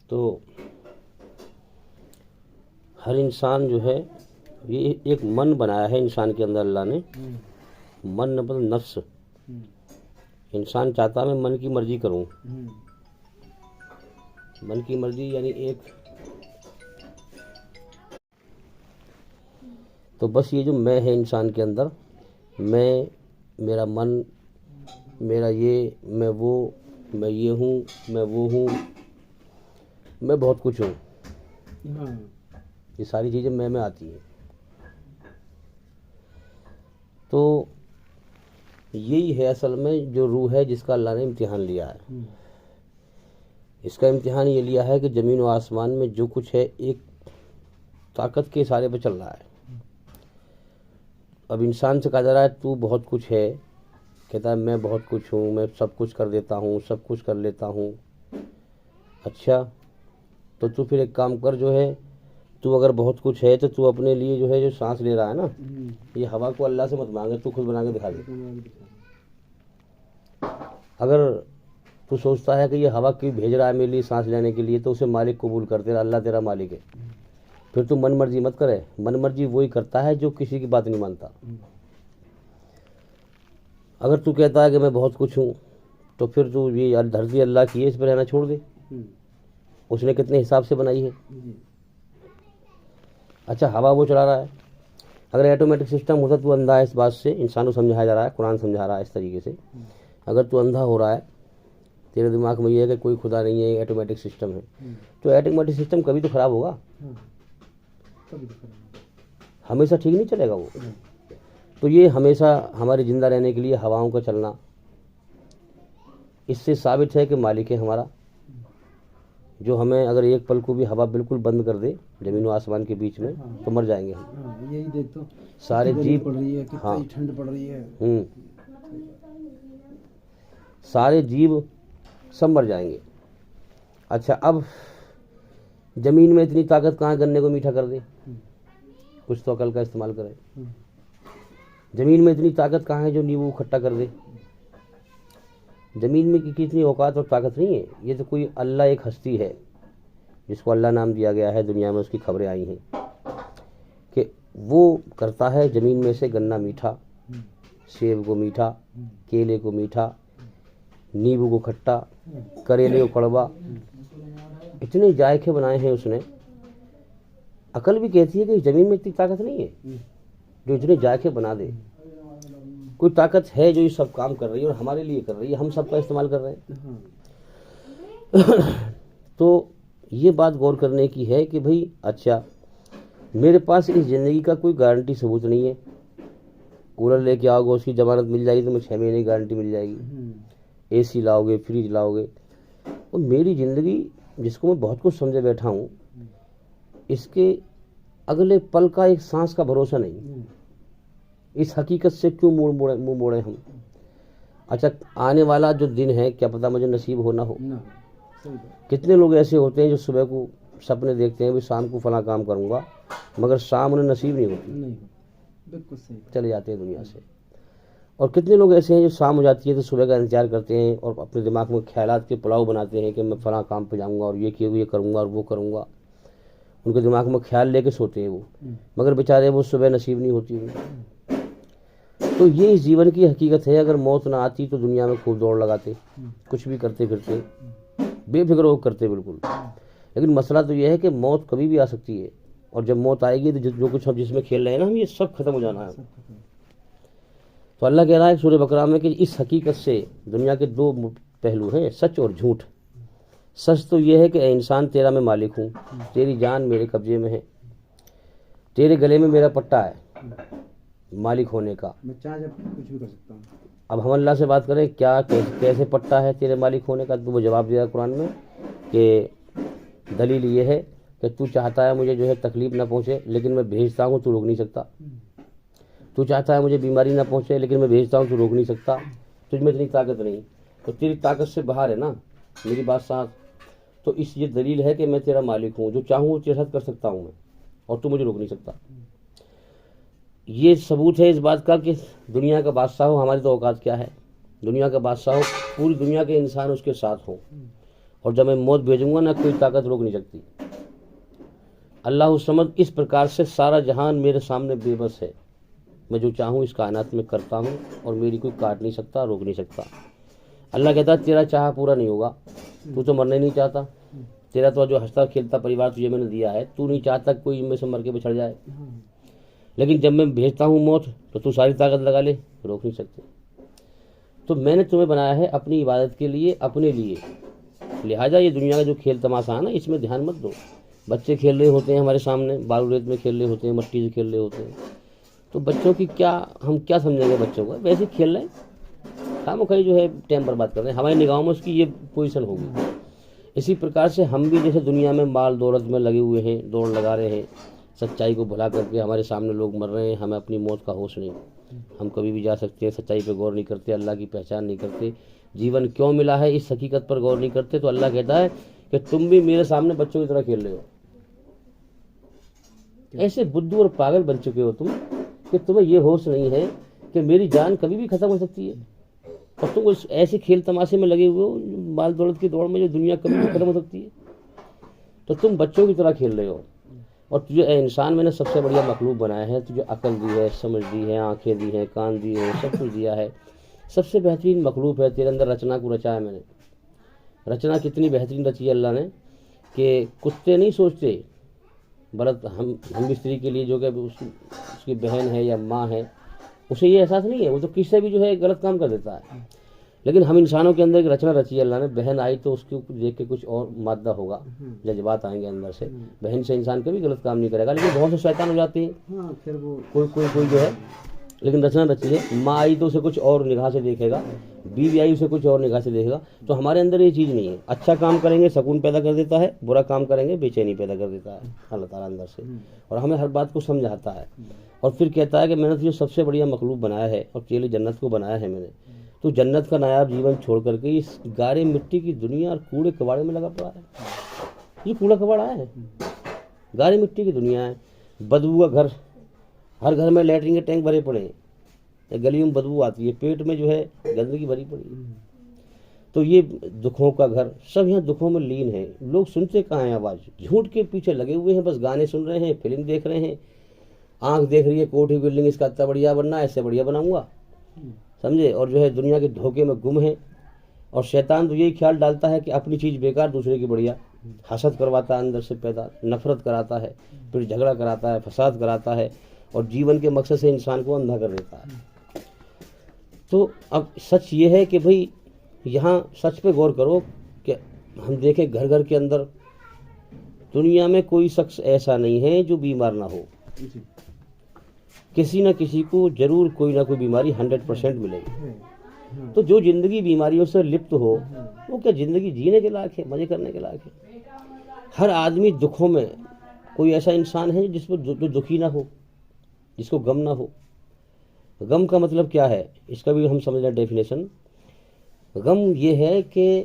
تو ہر انسان جو ہے یہ ایک من بنایا ہے انسان کے اندر اللہ نے. من مطلب نفس. انسان چاہتا ہے میں من کی مرضی کروں. من کی مرضی یعنی ایک. تو بس یہ جو میں ہے انسان کے اندر، میں، میرا من، میرا یہ، میں وہ، میں یہ ہوں، میں وہ ہوں، میں بہت کچھ ہوں. یہ ساری چیزیں میں آتی ہیں. تو یہی ہے اصل میں جو روح ہے جس کا اللہ نے امتحان لیا ہے. اس کا امتحان یہ لیا ہے کہ زمین و آسمان میں جو کچھ ہے ایک طاقت کے اشارے پہ چل رہا ہے. اب انسان سے کہا جا رہا ہے تو بہت کچھ ہے، کہتا ہے میں بہت کچھ ہوں، میں سب کچھ کر دیتا ہوں، سب کچھ کر لیتا ہوں. اچھا تو پھر ایک کام کر، جو ہے تو اگر بہت کچھ ہے تو تو اپنے لیے جو ہے جو سانس لے رہا ہے نا، یہ ہوا کو اللہ سے مت مانگے، تو خود بنا کے دکھا دے. اگر تو سوچتا ہے کہ یہ ہوا کیوں بھیج رہا ہے میرے لیے سانس لینے کے لیے، تو اسے مالک قبول کر، تیرا اللہ تیرا مالک ہے. پھر تو من مرضی مت کرے. من مرضی وہی کرتا ہے جو کسی کی بات نہیں مانتا. اگر تو کہتا ہے کہ میں بہت کچھ ہوں، تو پھر تو یہ دھرتی اللہ کی ہے، اس پہ رہنا چھوڑ دے. اس نے کتنے حساب سے بنائی ہے. اچھا ہوا وہ چلا رہا ہے. اگر ایٹومیٹک سسٹم ہوتا تو اندھا ہے اس بات سے. انسان کو سمجھایا جا رہا ہے، قرآن سمجھا رہا ہے اس طریقے سے. اگر تو اندھا ہو رہا ہے، تیرے دماغ میں یہ ہے کہ کوئی خدا نہیں ہے، ایٹومیٹک سسٹم ہے، تو ایٹومیٹک سسٹم کبھی تو خراب ہوگا. ہمیشہ ٹھیک نہیں چلے گا وہ. تو یہ ہمیشہ ہمارے زندہ رہنے کے لیے ہواؤں کا چلنا، اس سے ثابت ہے کہ مالک ہے ہمارا، جو ہمیں اگر ایک پل کو بھی ہوا بالکل بند کر دے زمین و آسمان کے بیچ میں تو مر جائیں گے ہم. یہی دیکھ تو سارے جیو پڑ رہی ہے، کتنی ٹھنڈ پڑ رہی ہے. سارے جیو سب مر جائیں گے. اچھا اب زمین میں اتنی طاقت کہاں گنے کو میٹھا کر دے؟ کچھ تو عقل کا استعمال کرے. زمین میں اتنی طاقت کہاں ہے جو نیبو کھٹا کر دے؟ زمین میں کتنی اوقات اور طاقت نہیں ہے. یہ تو کوئی اللہ ایک ہستی ہے جس کو اللہ نام دیا گیا ہے. دنیا میں اس کی خبریں آئی ہیں کہ وہ کرتا ہے زمین میں سے گنا میٹھا، سیب کو میٹھا، کیلے کو میٹھا، نیبو کو کھٹا، کریلے کو کڑوا. اتنے ذائقے بنائے ہیں اس نے. عقل بھی کہتی ہے کہ زمین میں اتنی طاقت نہیں ہے جو اتنے ذائقے بنا دے. کوئی طاقت ہے جو یہ سب کام کر رہی ہے اور ہمارے لیے کر رہی ہے، ہم سب کا استعمال کر رہے ہیں. تو یہ بات غور کرنے کی ہے کہ بھئی اچھا میرے پاس اس زندگی کا کوئی گارنٹی ثبوت نہیں ہے. کولر لے کے آؤ گے اس کی ضمانت مل جائے گی، تمہیں 6 مہینے کی گارنٹی مل جائے گی. اے سی لاؤ گے، فریج لاؤ گے. اور میری زندگی جس کو میں بہت کچھ سمجھے بیٹھا ہوں، اس کے اگلے پل کا ایک سانس کا بھروسہ نہیں. اس حقیقت سے کیوں منہ موڑے ہم؟ اچھا آنے والا جو دن ہے کیا پتہ مجھے نصیب ہو نہ ہو. کتنے لوگ ایسے ہوتے ہیں جو صبح کو سپنے دیکھتے ہیں بھی شام کو فلاں کام کروں گا، مگر شام انہیں نصیب نہیں ہوتی، چلے جاتے ہیں دنیا سے. اور کتنے لوگ ایسے ہیں جو شام ہو جاتی ہے تو صبح کا انتظار کرتے ہیں اور اپنے دماغ میں خیالات کے پلاؤ بناتے ہیں کہ میں فلاں کام پہ جاؤں گا اور یہ کروں گا اور وہ کروں گا. ان کے دماغ میں خیال لے کے سوتے ہیں وہ، مگر بیچارے وہ صبح نصیب نہیں ہوتی انہیں. تو یہ اس جیون کی حقیقت ہے. اگر موت نہ آتی تو دنیا میں خوب دوڑ لگاتے، کچھ بھی کرتے پھرتے، بے فکر ہو کرتے بالکل. لیکن مسئلہ تو یہ ہے کہ موت کبھی بھی آ سکتی ہے، اور جب موت آئے گی تو جو کچھ ہم جس میں کھیل رہے ہیں نا ہم، یہ سب ختم ہو جانا ہے. تو اللہ کہہ رہا ہے سورہ بقرہ میں کہ اس حقیقت سے دنیا کے 2 پہلو ہیں، سچ اور جھوٹ. سچ تو یہ ہے کہ اے انسان تیرا میں مالک ہوں، تیری جان میرے قبضے میں ہے، تیرے گلے میں میرا پٹا ہے مالک ہونے کا. میں چاہے جب کچھ بھی کر سکتا ہوں. اب ہم اللہ سے بات کریں کیا کیسے پٹا ہے تیرے مالک ہونے کا، تو وہ جواب دیا قرآن میں کہ دلیل یہ ہے کہ تو چاہتا ہے مجھے جو ہے تکلیف نہ پہنچے، لیکن میں بھیجتا ہوں تو روک نہیں سکتا. تو چاہتا ہے مجھے بیماری نہ پہنچے، لیکن میں بھیجتا ہوں تو روک نہیں سکتا. تجھ میں اتنی طاقت نہیں، تو تیری طاقت سے باہر ہے نا میری بات ساتھ. تو اس یہ دلیل ہے کہ میں تیرا مالک ہوں، جو چاہوں وہ تیرے ساتھ کر سکتا ہوں میں، اور تو مجھے روک نہیں سکتا. یہ ثبوت ہے اس بات کا کہ دنیا کا بادشاہ ہو. ہماری تو اوقات کیا ہے، دنیا کا بادشاہ ہو، پوری دنیا کے انسان اس کے ساتھ ہوں اور جب میں موت بھیجوں گا نہ کوئی طاقت روک نہیں سکتی۔ اللہ الصمد، اس پرکار سے سارا جہان میرے سامنے بے بس ہے، میں جو چاہوں اس کائنات میں کرتا ہوں اور میری کوئی کاٹ نہیں سکتا، روک نہیں سکتا۔ اللہ کہتا ہے تیرا چاہا پورا نہیں ہوگا، تو مرنا ہی نہیں چاہتا، تیرا تو جو ہنستا کھیلتا پریوار تجھے میں نے دیا ہے، تو نہیں چاہتا کوئی ان میں سے مر کے بچھڑ جائے، لیکن جب میں بھیجتا ہوں موت تو ساری طاقت لگا لے، روک نہیں سکتے۔ تو میں نے تمہیں بنایا ہے اپنی عبادت کے لیے، اپنے لیے، لہٰذا یہ دنیا کا جو کھیل تماشا ہے نا، اس میں دھیان مت دو۔ بچے کھیل رہے ہوتے ہیں ہمارے سامنے، بالو ریت میں کھیل رہے ہوتے ہیں، مٹی سے کھیل رہے ہوتے ہیں، تو بچوں کی ہم کیا سمجھیں گے؟ بچوں کو ویسے کھیل رہے ہیں، خام مخواہ جو ہے ٹائم برباد کر رہے ہیں، ہماری نگاہوں میں اس کی یہ پوزیشن ہوگی۔ اسی پرکار سے ہم بھی جیسے دنیا میں مال دولت میں لگے ہوئے ہیں، دوڑ لگا رہے ہیں، سچائی کو بھلا کر کے ہمارے سامنے لوگ مر رہے ہیں، ہمیں اپنی موت کا ہوش نہیں، ہم کبھی بھی جا سکتے ہیں، سچائی پہ غور نہیں کرتے، اللہ کی پہچان نہیں کرتے، جیون کیوں ملا ہے اس حقیقت پر غور نہیں کرتے۔ تو اللہ کہتا ہے کہ تم بھی میرے سامنے بچوں کی طرح کھیل رہے ہو، ایسے بدھو اور پاگل بن چکے ہو تم کہ تمہیں یہ ہوش نہیں ہے کہ میری جان کبھی بھی ختم ہو سکتی ہے، اور تم اس ایسے کھیل تماشے میں لگے ہوئے ہو مال دولت کی دوڑ میں، جو دنیا کبھی بھی ختم ہو سکتی ہے، تو تم بچوں کی طرح کھیل رہے ہو۔ اور تجھے اے انسان میں نے سب سے بڑھیا مخلوق بنایا ہے، تجھے عقل دی ہے، سمجھ دی ہے، آنکھیں دی ہیں، کان دی ہیں، سب کچھ دیا ہے، سب سے بہترین مخلوق ہے تیرے اندر، رچنا کو رچا ہے میں نے۔ رچنا کتنی بہترین رچی ہے اللہ نے کہ کتے نہیں سوچتے، برت ہم استری کے لیے جو کہ اس کی بہن ہے یا ماں ہے، اسے یہ احساس نہیں ہے، وہ تو کس سے بھی جو ہے غلط کام کر دیتا ہے، لیکن ہم انسانوں کے اندر ایک رچنا رچی ہے اللہ نے، بہن آئی تو اس کو دیکھ کے کچھ اور مادہ ہوگا، جذبات آئیں گے اندر سے، بہن سے انسان کبھی غلط کام نہیں کرے گا، لیکن بہت سے شیطان ہو جاتے ہیں، پھر وہ کوئی جو ہے، لیکن رچنا رچی ہے۔ ماں آئی تو اسے کچھ اور نگاہ سے دیکھے گا، بیوی آئی اسے کچھ اور نگاہ سے دیکھے گا، تو ہمارے اندر یہ چیز نہیں ہے، اچھا کام کریں گے سکون پیدا کر دیتا ہے، برا کام کریں گے بے چینی پیدا کر دیتا ہے اللہ تعالیٰ اندر سے، اور ہمیں ہر بات کو سمجھاتا ہے، اور پھر کہتا ہے کہ میں نے تجھے سب سے بڑھیا مخلوق بنایا ہے اور تیرے لیے جنت کو بنایا ہے میں نے، تو جنت کا نایاب جیون چھوڑ کر کے اس گارے مٹی کی دنیا اور کوڑے کباڑے میں لگا پڑا ہے۔ یہ کوڑا کباڑا ہے، گارے مٹی کی دنیا ہے، بدبو کا گھر، ہر گھر میں لیٹرین کے ٹینک بھرے پڑے ہیں، گلیوں میں بدبو آتی ہے، پیٹ میں جو ہے گندگی بھری پڑی ہے، تو یہ دکھوں کا گھر، سب یہاں دکھوں میں لین ہے، لوگ سنتے کہاں ہیں آواز، جھوٹ کے پیچھے لگے ہوئے ہیں، بس گانے سن رہے ہیں، فلم دیکھ رہے ہیں، آنکھ دیکھ رہی ہے کوٹھی بلڈنگ اس کا اتنا بڑھیا بننا ہے، ایسے بڑھیا بناؤں گا، سمجھے، اور جو ہے دنیا کے دھوکے میں گم ہے، اور شیطان تو یہی خیال ڈالتا ہے کہ اپنی چیز بیکار دوسرے کی بڑھیا، حسد کرواتا ہے اندر سے پیدا، نفرت کراتا ہے، پھر جھگڑا کراتا ہے، فساد کراتا ہے، اور جیون کے مقصد سے انسان کو اندھا کر دیتا ہے۔ تو اب سچ یہ ہے کہ بھئی یہاں سچ پہ غور کرو کہ ہم دیکھیں گھر گھر کے اندر دنیا میں کوئی شخص ایسا نہیں ہے جو بیمار نہ ہو، کسی نہ کسی کو ضرور کوئی نہ کوئی بیماری 100% ملے گی، تو جو زندگی بیماریوں سے لپت ہو وہ کیا زندگی جینے کے لائق ہے، مزے کرنے کے لائق ہے؟ ہر آدمی دکھوں میں، کوئی ایسا انسان ہے جس پر جو دکھی نہ ہو، جس کو غم نہ ہو۔ غم کا مطلب کیا ہے، اس کا بھی ہم سمجھ لیں ڈیفینیشن۔ غم یہ ہے کہ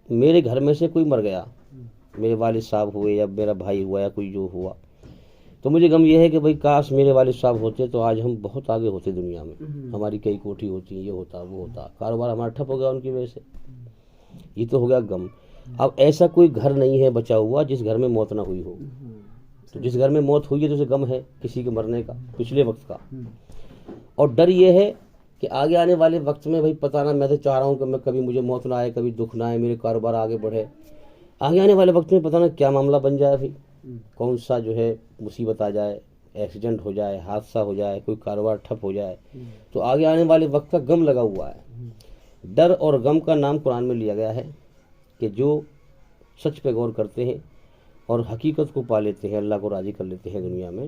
میرے گھر میں سے کوئی مر گیا، میرے والد صاحب ہوئے یا میرا بھائی ہوا یا کوئی جو ہوا، تو مجھے غم یہ ہے کہ بھئی کاش میرے والد صاحب ہوتے تو آج ہم بہت آگے ہوتے دنیا میں، ہماری کئی کوٹھی ہوتی، یہ ہوتا وہ ہوتا، کاروبار ہمارا ٹھپ ہو گیا ان کی وجہ سے، یہ تو ہو گیا غم۔ اب ایسا کوئی گھر نہیں ہے بچا ہوا جس گھر میں موت نہ ہوئی ہو، تو جس گھر میں موت ہوئی ہے تو اسے غم ہے کسی کے مرنے کا، پچھلے وقت کا، اور ڈر یہ ہے کہ آگے آنے والے وقت میں بھئی پتہ نہ، میں تو چاہ رہا ہوں کہ میں کبھی مجھے موت نہ آئے، کبھی دکھ نہ آئے، میرے کاروبار آگے بڑھے، آگے آنے والے وقت میں پتہ نہ کیا معاملہ بن جائے، بھئی کون سا جو ہے مصیبت آ جائے، ایکسیڈنٹ ہو جائے، حادثہ ہو جائے، کوئی کاروبار ٹھپ ہو جائے، تو آگے آنے والے وقت کا غم لگا ہوا ہے۔ ڈر اور غم کا نام قرآن میں لیا گیا ہے کہ جو سچ پہ غور کرتے ہیں اور حقیقت کو پا لیتے ہیں، اللہ کو راضی کر لیتے ہیں دنیا میں،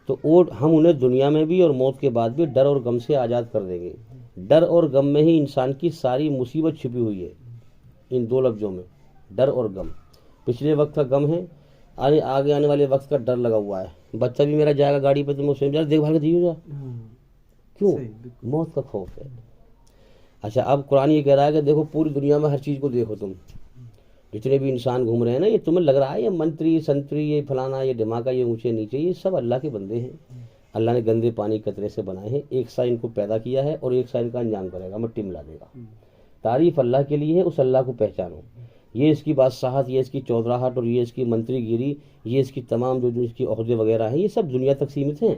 تو ہم انہیں دنیا میں بھی اور موت کے بعد بھی ڈر اور غم سے آزاد کر دیں گے۔ ڈر اور غم میں ہی انسان کی ساری مصیبت چھپی ہوئی ہے، ان دو لفظوں میں، ڈر اور غم۔ پچھلے وقت کا غم ہے، آگے آنے والے وقت کا ڈر لگا ہوا ہے۔ بچہ بھی میرا جائے گا گاڑی پہ تو میں اسے دیکھ بھال کے دیو گا، کیوں؟ موت کا خوف ہے۔ اچھا، اب قرآن یہ کہہ رہا ہے کہ دیکھو پوری دنیا میں ہر چیز کو دیکھو، تم جتنے بھی انسان گھوم رہے ہیں نا، یہ تمہیں لگ رہا ہے یہ منتری سنتری، یہ فلانا، یہ دھماکہ، یہ اونچے نیچے، یہ سب اللہ کے بندے ہیں، اللہ نے گندے پانی قطرے سے بنائے ہیں، ایک سا ان کو پیدا کیا ہے اور ایک سا ان کا انجام کرے گا، مٹی ملا دے گا، تعریف اللہ کے لیے ہے، اس اللہ کو پہچانو. یہ اس کی بادشاہت، یہ اس کی چودراہٹ اور یہ اس کی منتری گیری، یہ اس کی تمام جو اس کی عہدے وغیرہ ہیں، یہ سب دنیا تک سیمت ہیں.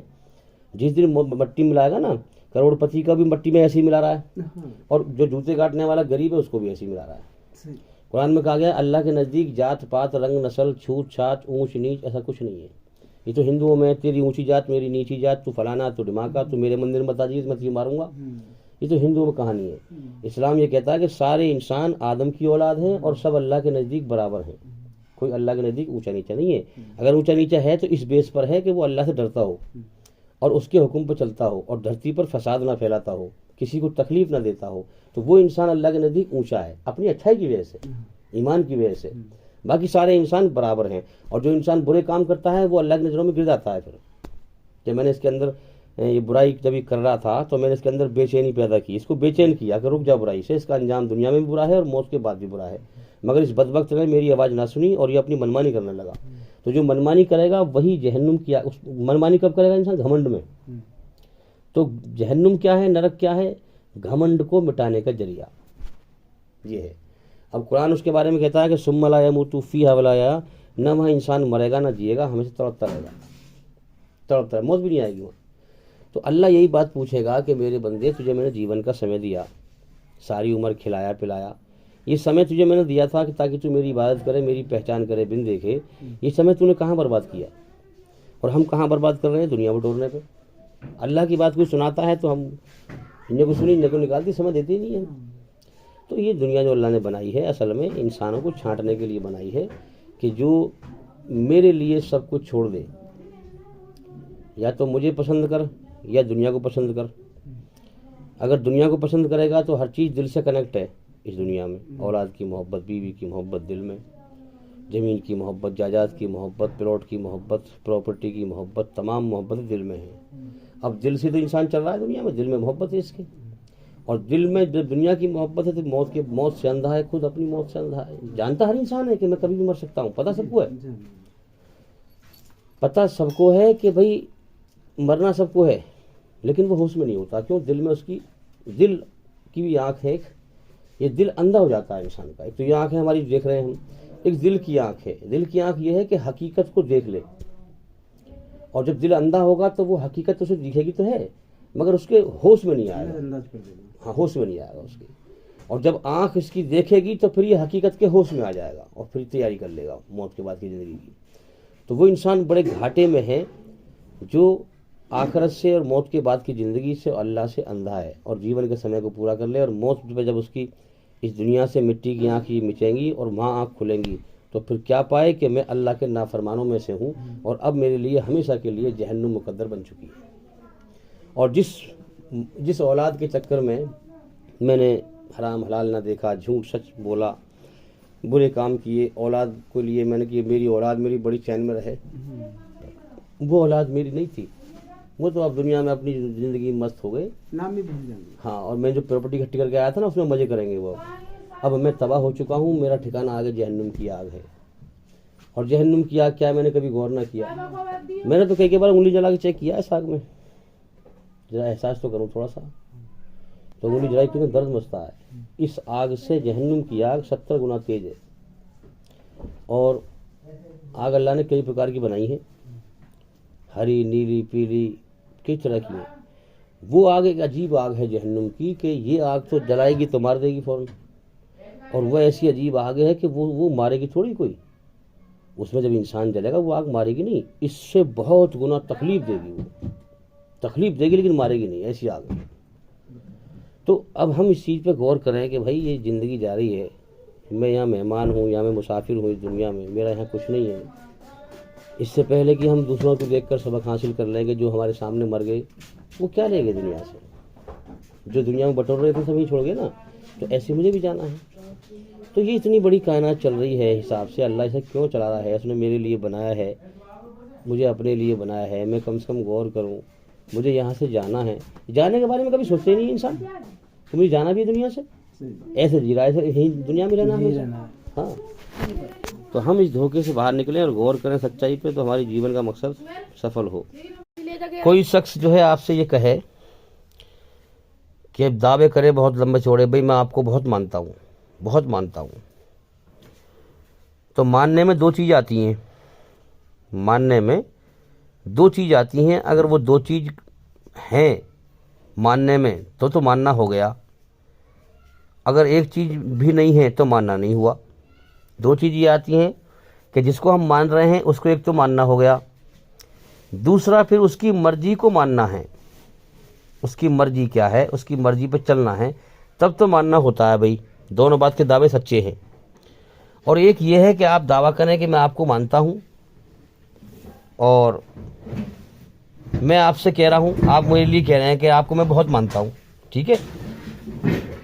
جس دن مٹی ملائے گا نا، کروڑ پتی کا بھی مٹی میں ایسے ہی ملا رہا ہے، اور جو جوتے کاٹنے والا غریب ہے اس کو بھی ایسے ہی ملا رہا ہے. قرآن میں کہا گیا اللہ کے نزدیک جات پات رنگ نسل چھوت چھات اونچ نیچ ایسا کچھ نہیں ہے. یہ تو ہندوؤں میں تیری اونچی جات میری نیچی جات، تو فلانا تو ڈماکا، تو میرے مندر میں بتا دیجیے میں تجھے ماروں گا، یہ تو ہندوؤں میں کہانی ہے. اسلام یہ کہتا ہے کہ سارے انسان آدم کی اولاد ہیں اور سب اللہ کے نزدیک برابر ہیں، کوئی اللہ کے نزدیک اونچا نیچا نہیں ہے. اگر اونچا نیچا ہے تو اس بیس پر ہے کہ وہ اللہ سے ڈرتا ہو اور اس کے حکم پر چلتا ہو اور دھرتی پر فساد نہ پھیلاتا ہو، کسی کو تکلیف نہ دیتا ہو، تو وہ انسان اللہ کے نزدیک اونچا ہے اپنی اچھائی کی وجہ سے، ایمان کی وجہ سے. باقی سارے انسان برابر ہیں. اور جو انسان برے کام کرتا ہے وہ اللہ کی نظروں میں گر جاتا ہے. پھر کہ میں نے اس کے اندر یہ برائی جب یہ کر رہا تھا تو میں نے اس کے اندر بے چینی پیدا کی، اس کو بے چین کیا کہ رک جا برائی سے، اس کا انجام دنیا میں بھی برا ہے اور موت کے بعد بھی برا ہے. مگر اس بدبخت نے میری آواز نہ سنی اور یہ اپنی منمانی کرنے لگا. تو جو منمانی کرے گا وہی جہنم کیا. منمانی کب کرے گا انسان؟ گھمنڈ میں. تو جہنم کیا ہے، نرک کیا ہے؟ گھمنڈ کو مٹانے کا ذریعہ یہ ہے. اب قرآن اس کے بارے میں کہتا ہے کہ ثم لا یموت فیہا ولا یحیا، نہ وہاں انسان مرے گا نہ جیے گا، ہمیشہ تڑپتا رہے گا، تڑپتا ہے، موت بھی نہیں آئے گی وہاں. تو اللہ یہی بات پوچھے گا کہ میرے بندے تجھے میں نے جیون کا سمے دیا، ساری عمر کھلایا پلایا، یہ سمے تجھے میں نے دیا تھا کہ تاکہ تو میری عبادت کرے، میری پہچان کرے بن دیکھے. یہ سمے تو نے کہاں برباد کیا؟ اور ہم کہاں برباد کر رہے ہیں؟ دنیا بٹورنے پہ. اللہ کی بات کوئی سناتا ہے تو ہم انہیں کو سنی انہیں کو نکالتی، سمجھ دیتے ہی نہیں ہیں. تو یہ دنیا جو اللہ نے بنائی ہے اصل میں انسانوں کو چھانٹنے کے لیے بنائی ہے کہ جو میرے لیے سب کچھ چھوڑ دے، یا تو مجھے پسند کر یا دنیا کو پسند کر. اگر دنیا کو پسند کرے گا تو ہر چیز دل سے کنیکٹ ہے اس دنیا میں. اولاد کی محبت، بیوی کی محبت دل میں، زمین کی محبت، جائیداد کی محبت، پلاٹ کی محبت، پراپرٹی کی محبت، تمام محبت دل میں ہے. اب دل سے تو انسان چل رہا ہے دنیا میں، دل میں محبت ہے اس کی. اور دل میں جب دنیا کی محبت ہے تو موت سے اندھا ہے، خود اپنی موت سے اندھا ہے. جانتا ہر انسان ہے کہ میں کبھی بھی مر سکتا ہوں، پتہ سب کو ہے، پتہ سب کو ہے کہ بھائی مرنا سب کو ہے، لیکن وہ ہوش میں نہیں ہوتا. کیوں؟ دل میں اس کی، دل کی بھی آنکھ ہے، یہ دل اندھا ہو جاتا ہے انسان کا. ایک تو یہ آنکھ ہے ہماری دیکھ رہے ہیں ہم، ایک دل کی آنکھ ہے. دل کی آنکھ یہ ہے کہ حقیقت کو دیکھ لے، اور جب دل اندھا ہوگا تو وہ حقیقت اسے دکھے گی تو ہے مگر اس کے ہوش میں نہیں آئے گا. ہاں، ہوش میں نہیں آئے گا اس کی. اور جب آنکھ اس کی دیکھے گی تو پھر یہ حقیقت کے ہوش میں آ جائے گا اور پھر تیاری کر لے گا موت کے بعد کی زندگی کی. تو وہ انسان بڑے گھاٹے میں ہے جو آخرت سے اور موت کے بعد کی زندگی سے اللہ سے اندھا ہے اور جیون کے سمے کو پورا کر لے. اور موت پہ جب اس کی اس دنیا سے مٹی کی آنکھ مچیں گی اور وہاں آنکھ کھلیں گی تو پھر کیا پائے کہ میں اللہ کے نافرمانوں میں سے ہوں اور اب میرے لیے ہمیشہ کے لیے جہنم مقدر بن چکی ہے. اور جس اولاد کے چکر میں نے حرام حلال نہ دیکھا، جھوٹ سچ بولا، برے کام کیے، اولاد کو لیے میں نے کہ میری اولاد میری بڑی چین میں رہے، وہ اولاد میری نہیں تھی. وہ تو اب دنیا میں اپنی زندگی مست ہو گئے، نام بھی بھول جائیں گے. ہاں، اور میں جو پراپرٹی اکٹھی کر کے آیا تھا نا اس میں مزے کریں گے وہ. اب میں تباہ ہو چکا ہوں، میرا ٹھکانہ آگے جہنم کی آگ ہے. اور جہنم کی آگ کیا میں نے کبھی غور نہ کیا. میں نے تو کئی بار انگلی جلا کے چیک کیا اس آگ میں، ذرا احساس تو کروں تھوڑا سا. تو انگلی جلائی کیونکہ درد مچتا ہے. اس آگ سے جہنم کی آگ 70 گنا تیز ہے. اور آگ اللہ نے کئی پرکار کی بنائی ہے، ہری، نیلی، پیلی، کئی طرح کی ہے. وہ آگ ایک عجیب آگ ہے جہنم کی کہ یہ آگ تو جلائے گی تو مار دے گی فوراً. اور وہ ایسی عجیب آگ ہے کہ وہ مارے گی تھوڑی کوئی. اس میں جب انسان جلے گا وہ آگ مارے گی نہیں، اس سے بہت گنا تکلیف دے گی. وہ تکلیف دے گی لیکن مارے گی نہیں، ایسی آگ ہے. تو اب ہم اس چیز پہ غور کریں کہ بھائی یہ زندگی جاری ہے، میں یہاں مہمان ہوں یا میں مسافر ہوں اس دنیا میں، میرا یہاں کچھ نہیں ہے. اس سے پہلے کہ ہم دوسروں کو دیکھ کر سبق حاصل کر لیں گے، جو ہمارے سامنے مر گئے وہ کیا لے گئے دنیا سے؟ جو دنیا میں بٹور رہے تھے سبھی چھوڑ گئے نا. تو ایسے مجھے بھی جانا ہے. تو یہ اتنی بڑی کائنات چل رہی ہے حساب سے. اللہ اسے کیوں چلا رہا ہے؟ اس نے میرے لیے بنایا ہے، مجھے اپنے لیے بنایا ہے. میں کم سے کم غور کروں، مجھے یہاں سے جانا ہے. جانے کے بارے میں کبھی سوچتے ہی نہیں انسان کہ مجھے جانا بھی ہے دنیا سے. ایسے جی رہا ہے ایسے دنیا میں رہنا ہے. ہاں، تو ہم اس دھوکے سے باہر نکلیں اور غور کریں سچائی پہ تو ہماری جیون کا مقصد سفل ہو. کوئی شخص جو ہے آپ سے یہ کہے کہ دعوے کرے بہت لمبے چوڑے، بھئی میں آپ کو بہت مانتا ہوں، بہت مانتا ہوں. تو ماننے میں دو چیز آتی ہیں، ماننے میں دو چیز آتی ہیں. اگر وہ دو چیز ہیں ماننے میں تو ماننا ہو گیا. اگر ایک چیز بھی نہیں ہے تو ماننا نہیں ہوا. دو چیز یہ آتی ہیں کہ جس کو ہم مان رہے ہیں اس کو ایک تو ماننا ہو گیا، دوسرا پھر اس کی مرضی کو ماننا ہے. اس کی مرضی کیا ہے، اس کی مرضی پہ چلنا ہے، تب تو ماننا ہوتا ہے. بھائی دونوں بات کے دعوے سچے ہیں. اور ایک یہ ہے کہ آپ دعویٰ کریں کہ میں آپ کو مانتا ہوں اور میں آپ سے کہہ رہا ہوں، آپ میرے لیے کہہ رہے ہیں کہ آپ کو میں بہت مانتا ہوں، ٹھیک ہے.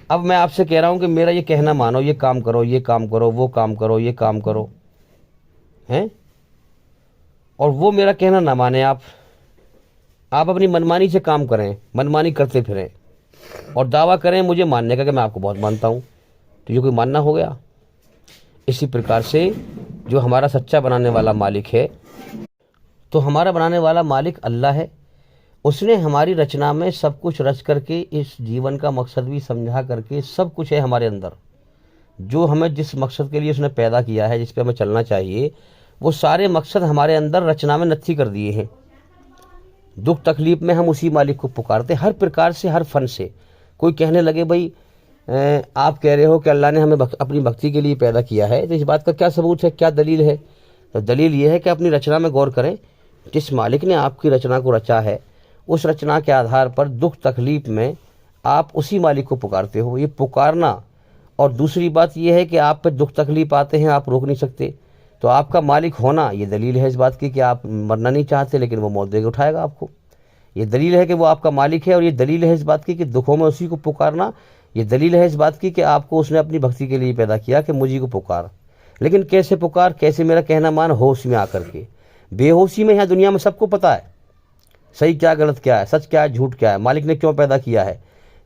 اب میں آپ سے کہہ رہا ہوں کہ میرا یہ کہنا مانو، یہ کام کرو، یہ کام کرو، وہ کام کرو، یہ کام کرو، ہیں، اور وہ میرا کہنا نہ مانے. آپ اپنی منمانی سے کام کریں، منمانی کرتے پھریں اور دعویٰ کریں مجھے ماننے کا کہ میں آپ کو بہت مانتا ہوں. تو یہ کوئی ماننا ہو گیا؟ اسی پرکار سے جو ہمارا سچا بنانے والا مالک ہے، تو ہمارا بنانے والا مالک اللہ ہے. اس نے ہماری رچنا میں سب کچھ رچ کر کے اس جیون کا مقصد بھی سمجھا کر کے سب کچھ ہے ہمارے اندر. جو ہمیں جس مقصد کے لیے اس نے پیدا کیا ہے، جس پہ ہمیں چلنا چاہیے، وہ سارے مقصد ہمارے اندر رچنا میں نتھی کر دیے ہیں. دکھ تکلیف میں ہم اسی مالک کو پکارتے، ہر پرکار سے، ہر فن سے. کوئی کہنے لگے بھائی آپ کہہ رہے ہو کہ اللہ نے ہمیں اپنی بھکتی کے لیے پیدا کیا ہے، تو اس بات کا کیا ثبوت ہے، کیا دلیل ہے؟ تو دلیل یہ ہے کہ اپنی رچنا میں غور کریں. جس مالک نے آپ کی رچنا کو رچا ہے، اس رچنا کے آدھار پر دکھ تکلیف میں آپ اسی مالک کو پکارتے ہو. یہ پکارنا. اور دوسری بات یہ ہے کہ آپ پہ دکھ تکلیف آتے ہیں، آپ روک نہیں سکتے. تو آپ کا مالک ہونا یہ دلیل ہے اس بات کی کہ آپ مرنا نہیں چاہتے، لیکن وہ موت دے کے اٹھائے گا آپ کو. یہ دلیل ہے کہ وہ آپ کا مالک ہے. اور یہ دلیل ہے اس بات کی کہ دکھوں میں اسی کو پکارنا. یہ دلیل ہے اس بات کی کہ آپ کو اس نے اپنی بھکتی کے لیے پیدا کیا کہ مجھے کو پکار. لیکن کیسے پکار، کیسے میرا کہنا مان؟ ہوش میں آ کر کے. بے ہوشی میں یہاں دنیا میں سب کو پتہ ہے صحیح کیا غلط کیا ہے، سچ کیا ہے جھوٹ کیا ہے، مالک نے کیوں پیدا کیا ہے.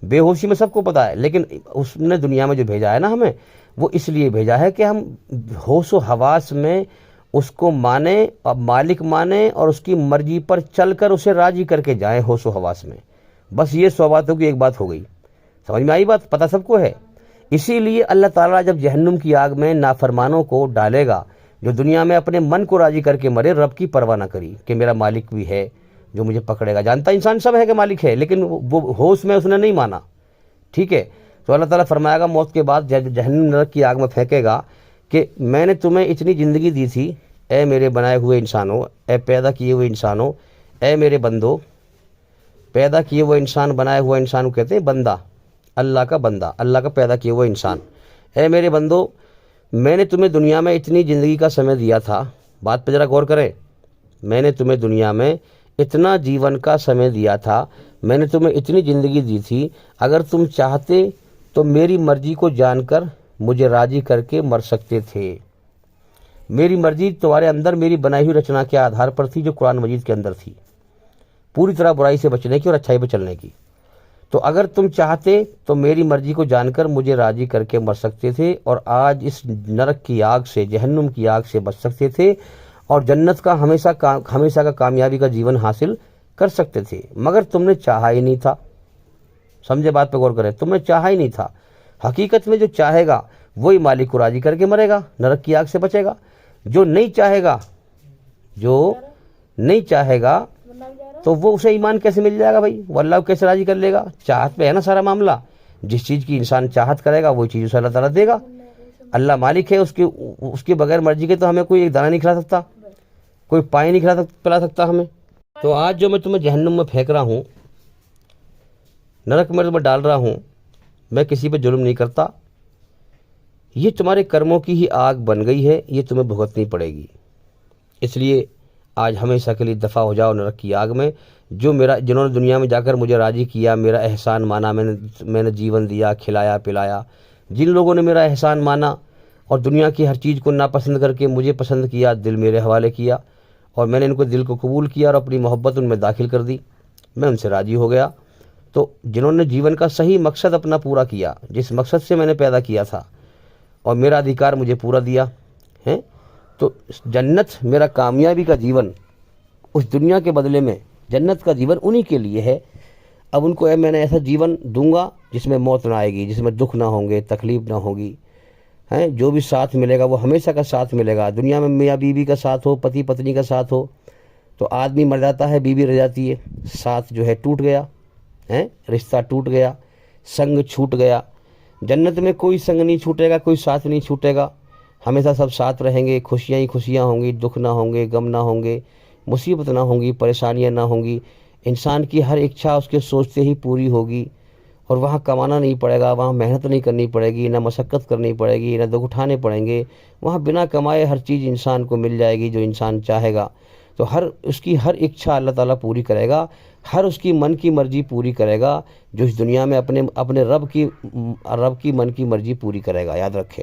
بے ہوشی میں سب کو پتہ ہے. لیکن اس نے دنیا میں جو بھیجا ہے نا ہمیں، وہ اس لیے بھیجا ہے کہ ہم ہوش و حواس میں اس کو مانیں اور مالک مانیں اور اس کی مرضی پر چل کر اسے راضی کر کے جائیں ہوش و حواس میں. بس یہ 100 باتوں کی ایک بات ہو گئی. سمجھ میں آئی بات؟ پتہ سب کو ہے. اسی لیے اللہ تعالیٰ جب جہنم کی آگ میں نافرمانوں کو ڈالے گا، جو دنیا میں اپنے من کو راضی کر کے مرے، رب کی پرواہ نہ کری کہ میرا مالک بھی ہے جو مجھے پکڑے گا. جانتا انسان سب ہے کہ مالک ہے، لیکن وہ ہوش میں اس نے نہیں مانا. ٹھیک ہے. تو اللہ تعالیٰ فرمائے گا موت کے بعد جب جہنم نرک کی آگ میں پھینکے گا کہ میں نے تمہیں اتنی زندگی دی تھی اے میرے بنائے ہوئے انسانوں، اے پیدا کیے ہوئے انسانوں، اے میرے بندو. پیدا کیے ہوئے انسان، بنائے ہوا انسان کو کہتے ہیں بندہ، اللہ کا بندہ، اللہ کا پیدا کیے ہوئے انسان. اے میرے بندو، میں نے تمہیں دنیا میں اتنی زندگی کا سمے دیا تھا. بات پہ ذرا غور کریں. میں نے تمہیں دنیا میں اتنا جیون کا سمے دیا تھا، میں نے تمہیں اتنی زندگی دی تھی. اگر تم چاہتے تو میری مرضی کو جان کر مجھے راضی کر کے مر سکتے تھے. میری مرضی تمہارے اندر میری بنائی ہوئی رچنا کے آدھار پر تھی، جو قرآن مجید کے اندر تھی، پوری طرح برائی سے بچنے کی اور اچھائی پہ چلنے کی. تو اگر تم چاہتے تو میری مرضی کو جان کر مجھے راضی کر کے مر سکتے تھے اور آج اس نرک کی آگ سے، جہنم کی آگ سے بچ سکتے تھے اور جنت کا ہمیشہ کا کامیابی کا جیون حاصل کر سکتے تھے. مگر تم نے چاہا ہی نہیں تھا. سمجھے بات پہ غور کریں. تم نے چاہا ہی نہیں تھا. حقیقت میں جو چاہے گا وہی مالک کو راضی کر کے مرے گا، نرک کی آگ سے بچے گا. جو نہیں چاہے گا، جو نہیں چاہے گا تو وہ اسے ایمان کیسے مل جائے گا بھائی؟ وہ اللہ کو کیسے راضی کر لے گا؟ چاہت پہ ہے نا سارا معاملہ. جس چیز کی انسان چاہت کرے گا وہی چیز اسے اللہ تعالیٰ دے گا. اللہ مالک ہے، اس کے بغیر مرضی کے تو ہمیں کوئی ایک دانہ نہیں کھلا سکتا، کوئی پانی نہیں پلا سکتا ہمیں. تو آج جو میں تمہیں جہنم میں پھینک رہا ہوں، نرک میں تمہیں ڈال رہا ہوں، میں کسی پہ ظلم نہیں کرتا. یہ تمہارے کرموں کی ہی آگ بن گئی ہے، یہ تمہیں بھگتنی پڑے گی. اس لیے آج ہمیشہ کے لیے دفع ہو جاؤ نرک کی آگ میں. جنہوں نے دنیا میں جا کر مجھے راضی کیا، میرا احسان مانا، میں نے جیون دیا، کھلایا پلایا. جن لوگوں نے میرا احسان مانا اور دنیا کی ہر چیز کو ناپسند کر کے مجھے پسند کیا، دل میرے حوالے کیا اور میں نے ان کو دل کو قبول کیا اور اپنی محبت ان میں داخل کر دی، میں ان سے راضی ہو گیا. تو جنہوں نے جیون کا صحیح مقصد اپنا پورا کیا، جس مقصد سے میں نے پیدا کیا تھا اور میرا ادھیکار مجھے پورا دیا ہے، تو جنت میرا کامیابی کا جیون، اس دنیا کے بدلے میں جنت کا جیون انہی کے لیے ہے. اب ان کو میں نے ایسا جیون دوں گا جس میں موت نہ آئے گی، جس میں دکھ نہ ہوں گے، تکلیف نہ ہوگی، ہیں جو بھی ساتھ ملے گا وہ ہمیشہ کا ساتھ ملے گا۔ دنیا میں میاں بیوی کا ساتھ ہو، پتی پتنی کا ساتھ ہو، تو آدمی مر جاتا ہے، بیوی رہ جاتی ہے، ساتھ جو ہے ٹوٹ گیا، رشتہ ٹوٹ گیا، سنگ چھوٹ گیا۔ جنت میں کوئی سنگ نہیں چھوٹے گا، کوئی ساتھ نہیں چھوٹے گا، ہمیشہ سب ساتھ رہیں گے، خوشیاں ہی خوشیاں ہوں گی، دکھ نہ ہوں گے، غم نہ ہوں گے، مصیبت نہ ہوں گی، پریشانیاں نہ ہوں گی۔ انسان کی ہر اچھا اس کے سوچتے ہی پوری ہوگی، اور وہاں کمانا نہیں پڑے گا، وہاں محنت نہیں کرنی پڑے گی، نہ مشقت کرنی پڑے گی، نہ دکھ اٹھانے پڑیں گے۔ وہاں بنا کمائے ہر چیز انسان کو مل جائے گی جو انسان چاہے گا۔ تو اس کی ہر اچھا اللہ تعالیٰ پوری کرے گا، ہر اس کی من کی مرضی پوری کرے گا، جو اس دنیا میں اپنے رب کی من کی مرضی پوری کرے گا۔ یاد رکھے،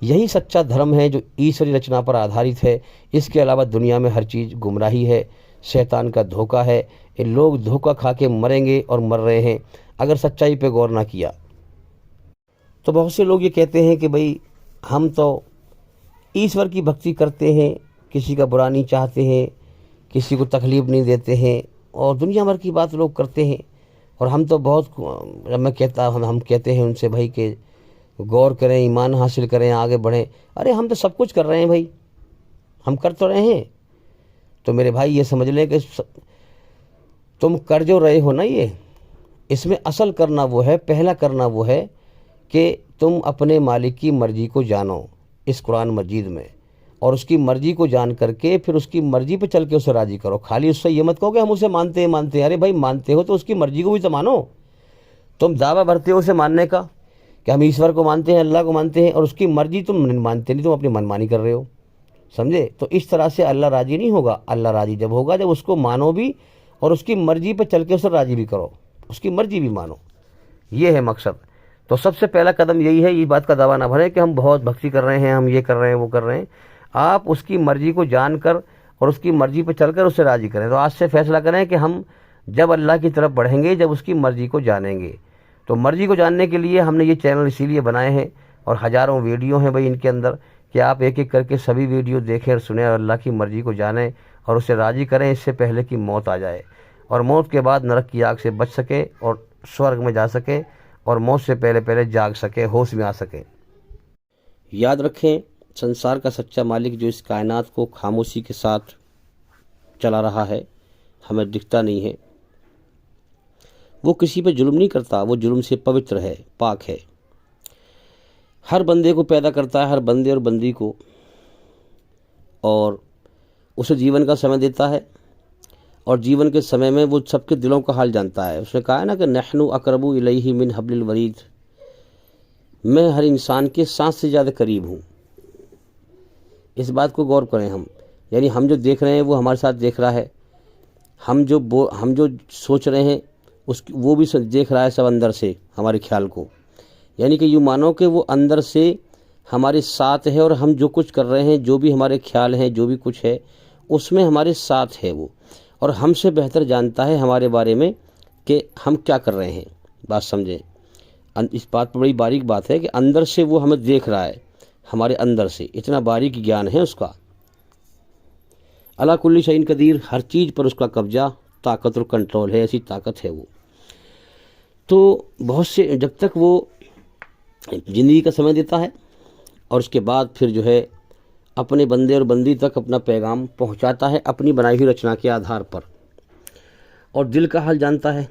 یہی سچا دھرم ہے جو ایشوری رچنا پر آدھارت ہے۔ اس کے علاوہ دنیا میں ہر چیز گمراہی ہے، شیطان کا دھوکہ ہے۔ یہ لوگ دھوکہ کھا کے مریں گے اور مر رہے ہیں اگر سچائی پہ غور نہ کیا۔ تو بہت سے لوگ یہ کہتے ہیں کہ بھئی ہم تو ایشور کی بھکتی کرتے ہیں، کسی کا برا نہیں چاہتے ہیں، کسی کو تکلیف نہیں دیتے ہیں، اور دنیا بھر کی بات لوگ کرتے ہیں، اور ہم تو بہت، ہم کہتے ہیں ان سے بھائی کہ غور کریں، ایمان حاصل کریں، آگے بڑھیں۔ ارے ہم تو سب کچھ کر رہے ہیں بھائی، ہم کر تو رہے ہیں۔ تو میرے بھائی یہ سمجھ لیں کہ تم کر جو رہے ہو نا، یہ اس میں اصل کرنا وہ ہے، پہلا کرنا وہ ہے کہ تم اپنے مالک کی مرضی کو جانو اس قرآن مجید میں، اور اس کی مرضی کو جان کر کے پھر اس کی مرضی پہ چل کے اسے راضی کرو۔ خالی اس سے یہ مت کہو کہ ہم اسے مانتے ہیں۔ ارے بھائی مانتے ہو تو اس کی مرضی کو بھی تو مانو۔ تم دعویٰ بھرتے ہو اسے ماننے کا کہ ہم ایشور کو مانتے ہیں، اللہ کو مانتے ہیں، اور اس کی مرضی تم مانتے نہیں، تم اپنی منمانی کر رہے ہو، سمجھے؟ تو اس طرح سے اللہ راضی نہیں ہوگا۔ اللہ راضی جب ہوگا جب اس کو مانو بھی، اور اس کی مرضی پہ چل کے اسے راضی بھی کرو، اس کی مرضی بھی مانو۔ یہ ہے مقصد۔ تو سب سے پہلا قدم یہی ہے، یہ بات کا دعویٰ نہ بھریں کہ ہم بہت بھکتی کر رہے ہیں، ہم یہ کر رہے ہیں، وہ کر رہے ہیں۔ آپ اس کی مرضی کو جان کر اور اس کی مرضی پہ چل کر اسے راضی کریں۔ تو آج سے فیصلہ کریں کہ ہم جب اللہ کی طرف بڑھیں گے جب اس کی مرضی کو جانیں گے۔ تو مرضی کو جاننے کے لیے ہم نے یہ چینل اسی لیے بنائے ہیں، اور ہزاروں ویڈیو ہیں بھائی ان کے اندر، کہ آپ ایک ایک کر کے سبھی ویڈیو دیکھیں اور سنیں، اور اللہ کی مرضی کو جانیں اور اسے راضی کریں، اس سے پہلے کہ موت آ جائے، اور موت کے بعد نرک کی آگ سے بچ سکے اور سورگ میں جا سکے، اور موت سے پہلے جاگ سکے، ہوش میں آ سکے۔ یاد رکھیں، سنسار کا سچا مالک جو اس کائنات کو خاموشی کے ساتھ چلا رہا ہے، ہمیں دکھتا نہیں ہے، وہ کسی پہ ظلم نہیں کرتا، وہ ظلم سے پوتر ہے، پاک ہے۔ ہر بندے کو پیدا کرتا ہے، ہر بندے اور بندی کو، اور اسے جیون کا سمے دیتا ہے، اور جیون کے سمے میں وہ سب کے دلوں کا حال جانتا ہے۔ اس نے کہا ہے نا کہ نحن اقرب الیہ من حبل الورید، میں ہر انسان کے سانس سے زیادہ قریب ہوں۔ اس بات کو غور کریں ہم، یعنی ہم جو دیکھ رہے ہیں وہ ہمارے ساتھ دیکھ رہا ہے، ہم جو سوچ رہے ہیں وہ بھی دیکھ رہا ہے سب اندر سے ہمارے خیال کو، یعنی کہ یوں مانو کہ وہ اندر سے ہمارے ساتھ ہے، اور ہم جو کچھ کر رہے ہیں، جو بھی ہمارے خیال ہیں، جو بھی کچھ ہے، اس میں ہمارے ساتھ ہے وہ، اور ہم سے بہتر جانتا ہے ہمارے بارے میں کہ ہم کیا کر رہے ہیں۔ بات سمجھیں، اس بات پر بڑی باریک بات ہے کہ اندر سے وہ ہمیں دیکھ رہا ہے، ہمارے اندر سے اتنا باریک گیان ہے اس کا۔ اللہ کل شیء قدیر، ہر چیز پر اس کا قبضہ، طاقت اور کنٹرول ہے، ایسی طاقت ہے وہ۔ تو بہت سے جب تک وہ زندگی کا سمے دیتا ہے، اور اس کے بعد پھر جو ہے اپنے بندے اور بندی تک اپنا پیغام پہنچاتا ہے اپنی بنائی ہوئی رچنا کے آدھار پر، اور دل کا حال جانتا ہے۔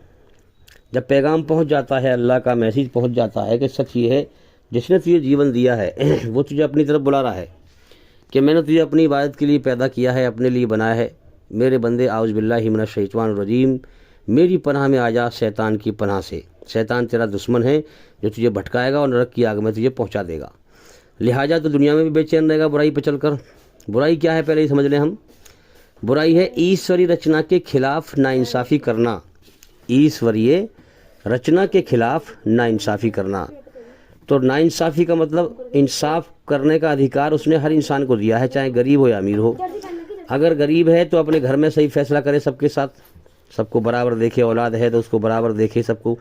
جب پیغام پہنچ جاتا ہے، اللہ کا میسیج پہنچ جاتا ہے کہ سچ یہ ہے، جس نے تجھے جیون دیا ہے وہ تجھے اپنی طرف بلا رہا ہے کہ میں نے تجھے اپنی عبادت کے لیے پیدا کیا ہے، اپنے لیے بنایا ہے۔ میرے بندے اعوذ باللہ من الشیطان الرجیم، میری پناہ میں آ جا شیطان کی پناہ سے۔ شیطان تیرا دشمن ہے جو تجھے بھٹکائے گا اور نرک کی آگ میں تجھے پہنچا دے گا۔ لہٰذا تو دنیا میں بھی بے چین رہے گا برائی پہ چل کر۔ برائی کیا ہے پہلے یہ سمجھ لیں ہم۔ برائی ہے ایشوری رچنا کے خلاف ناانصافی کرنا، ایشوریہ رچنا کے خلاف ناانصافی کرنا۔ تو ناانصافی کا مطلب انصاف کرنے کا ادھیکار اس نے ہر انسان کو دیا ہے، چاہے غریب ہو یا امیر ہو۔ اگر غریب ہے تو اپنے گھر میں صحیح فیصلہ کرے سب کے ساتھ، سب کو برابر دیکھے، اولاد ہے تو اس کو برابر دیکھے سب کو،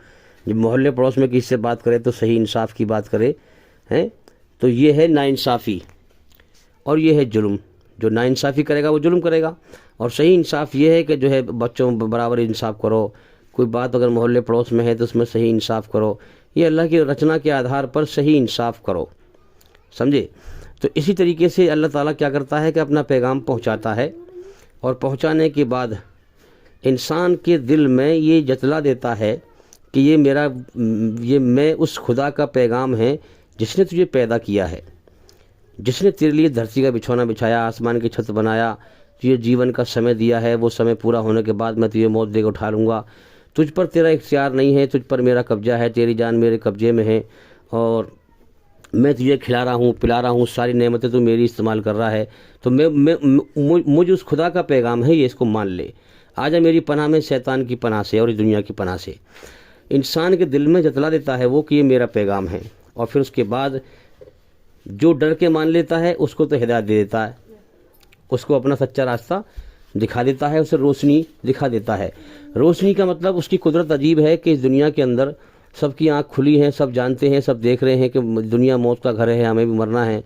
جب محلے پڑوس میں کسی سے بات کرے تو صحیح انصاف کی بات کرے، ہیں تو یہ ہے ناانصافی، اور یہ ہے ظلم۔ جو ناانصافی کرے گا وہ ظلم کرے گا، اور صحیح انصاف یہ ہے کہ جو ہے بچوں برابر انصاف کرو، کوئی بات اگر محلے پڑوس میں ہے تو اس میں صحیح انصاف کرو. یہ اللہ کی رچنا کے آدھار پر صحیح انصاف کرو, سمجھے. تو اسی طریقے سے اللہ تعالیٰ کیا کرتا ہے کہ اپنا پیغام پہنچاتا ہے, اور پہنچانے کے بعد انسان کے دل میں یہ جتلا دیتا ہے کہ یہ میں اس خدا کا پیغام ہے جس نے تجھے پیدا کیا ہے, جس نے تیرے لیے دھرتی کا بچھونا بچھایا, آسمان کی چھت بنایا, تجھے جیون کا سمے دیا ہے. وہ سمے پورا ہونے کے بعد میں تجھے موت دے کے اٹھا لوں گا. تجھ پر تیرا اختیار نہیں ہے, تجھ پر میرا قبضہ ہے, تیری جان میرے قبضے میں ہے, اور میں تجھے کھلا رہا ہوں, پلا رہا ہوں, ساری نعمتیں تو میری استعمال کر رہا ہے. تو مجھ اس خدا کا پیغام ہے, یہ اس کو مان لے. آجا میری پناہ میں شیطان کی پناہ سے اور اس دنیا کی پناہ سے. انسان کے دل میں جتلا دیتا ہے وہ کہ یہ میرا پیغام ہے, اور پھر اس کے بعد جو ڈر کے مان لیتا ہے اس کو تو ہدایت دے دیتا ہے, اس کو اپنا سچا راستہ دکھا دیتا ہے, اسے روشنی دکھا دیتا ہے. روشنی کا مطلب اس کی قدرت عجیب ہے کہ اس دنیا کے اندر سب کی آنکھ کھلی ہیں, سب جانتے ہیں, سب دیکھ رہے ہیں کہ دنیا موت کا گھر ہے, ہمیں بھی مرنا ہے.